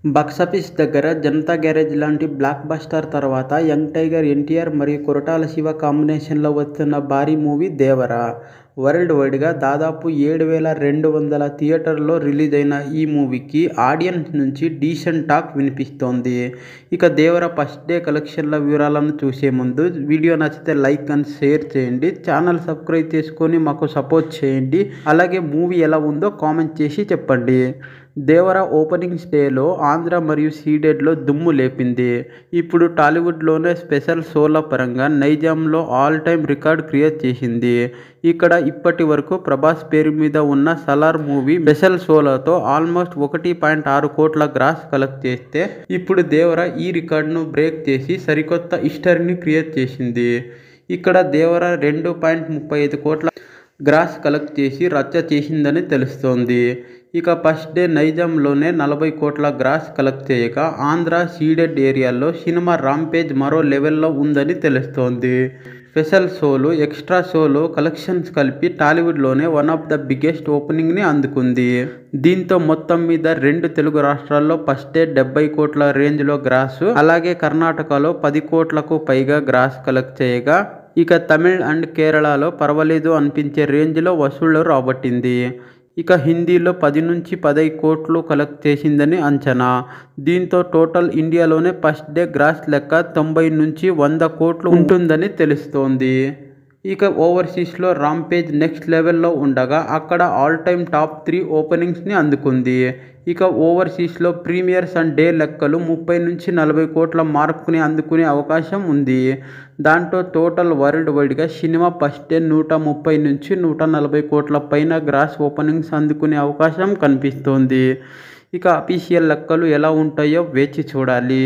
Box office దగ్గర 'Janata garage' లాంటి block buster తర్వాత యంగ్ టైగర్ ఎన్టీఆర్ మరియు కొరటాల శివ కాంబినేషన్లో వస్తున్న భారీ మూవీ 'దేవర'. వరల్డ్ వైడ్గా దాదాపు 7,200 థియేటర్లలో రిలీజ్ అయిన ఈ మూవీకి ఆడియన్స్ నుంచి డీసెంట్ టాక్ వినిపిస్తోంది. ఇక 'దేవర' ఫస్ట్ డే కలెక్షన్ల వివరాలను చూసే ముందు వీడియో నచ్చితే లైక్ అండ్ షేర్ చేయండి. ఛానల్ సబ్స్క్రైబ్ చేసుకొని మాకు సపోర్ట్ చేయండి. అలాగే మూవీ ఎలా ఉందో కామెంట్ చేసి చెప్పండి. 'దేవర' ఓపెనింగ్ డేలో ఆంధ్ర మరియు సీడెడ్లో దుమ్ము లేపింది. ఇప్పుడు టాలీవుడ్లోనే స్పెషల్ షోల పరంగా నైజాంలో ఆల్ టైమ్ రికార్డ్ క్రియేట్ చేసింది. ఇక్కడ ఇప్పటి వరకు ప్రభాస్ పేరు మీద ఉన్న 'సలార్' మూవీ స్పెషల్ షోలతో ఆల్మోస్ట్ 1.6 కోట్ల గ్రాస్ కలెక్ట్ చేస్తే ఇప్పుడు 'దేవర' ఈ రికార్డును బ్రేక్ చేసి సరికొత్త హిస్టరీని క్రియేట్ చేసింది. ఇక్కడ 'దేవర' 2.35 కోట్ల గ్రాస్ కలెక్ట్ చేసి రచ్చ చేసిందని తెలుస్తోంది. ఇక ఫస్ట్ డే నైజాంలోనే 40 కోట్ల గ్రాస్ కలెక్ట్ చేయగా ఆంధ్ర సీడెడ్ ఏరియాల్లో సినిమా రాంపేజ్ మరో లెవెల్లో ఉందని తెలుస్తోంది. స్పెషల్ షోలు, ఎక్స్ట్రా షోలు కలెక్షన్స్ కలిపి టాలీవుడ్లోనే వన్ ఆఫ్ ద బిగ్గెస్ట్ ఓపెనింగ్ని అందుకుంది. దీంతో మొత్తం మీద 2 తెలుగు రాష్ట్రాల్లో ఫస్ట్ డే 70 కోట్ల రేంజ్లో గ్రాసు, అలాగే కర్ణాటకలో 10 కోట్లకు పైగా గ్రాస్ కలెక్ట్ చేయగా ఇక తమిళ్ అండ్ కేరళలో పర్వాలేదు అనిపించే రేంజ్లో వసూళ్లు రాబట్టింది. ఇక హిందీలో 10 నుంచి 15 కోట్లు కలెక్ట్ చేసిందని అంచనా. దీంతో టోటల్ ఇండియాలోనే ఫస్ట్ డే గ్రాస్ లెక్క 90 నుంచి 100 కోట్లు ఉంటుందని తెలుస్తోంది. ఇక ఓవర్సీస్లో రాంపేజ్ నెక్స్ట్ లెవెల్లో ఉండగా అక్కడ ఆల్ టైమ్ టాప్ 3 ఓపెనింగ్స్ని అందుకుంది. ఇక ఓవర్సీస్లో ప్రీమియర్స్ అండ్ డే లెక్కలు 30 నుంచి 40 కోట్ల మార్కుని అందుకునే అవకాశం ఉంది. దాంతో టోటల్ వరల్డ్ వైడ్గా సినిమా ఫస్ట్ డే 130 నుంచి 140 కోట్ల పైన గ్రాస్ ఓపెనింగ్స్ అందుకునే అవకాశం కనిపిస్తోంది. ఇక అఫీషియల్ లెక్కలు ఎలా ఉంటాయో వేచి చూడాలి.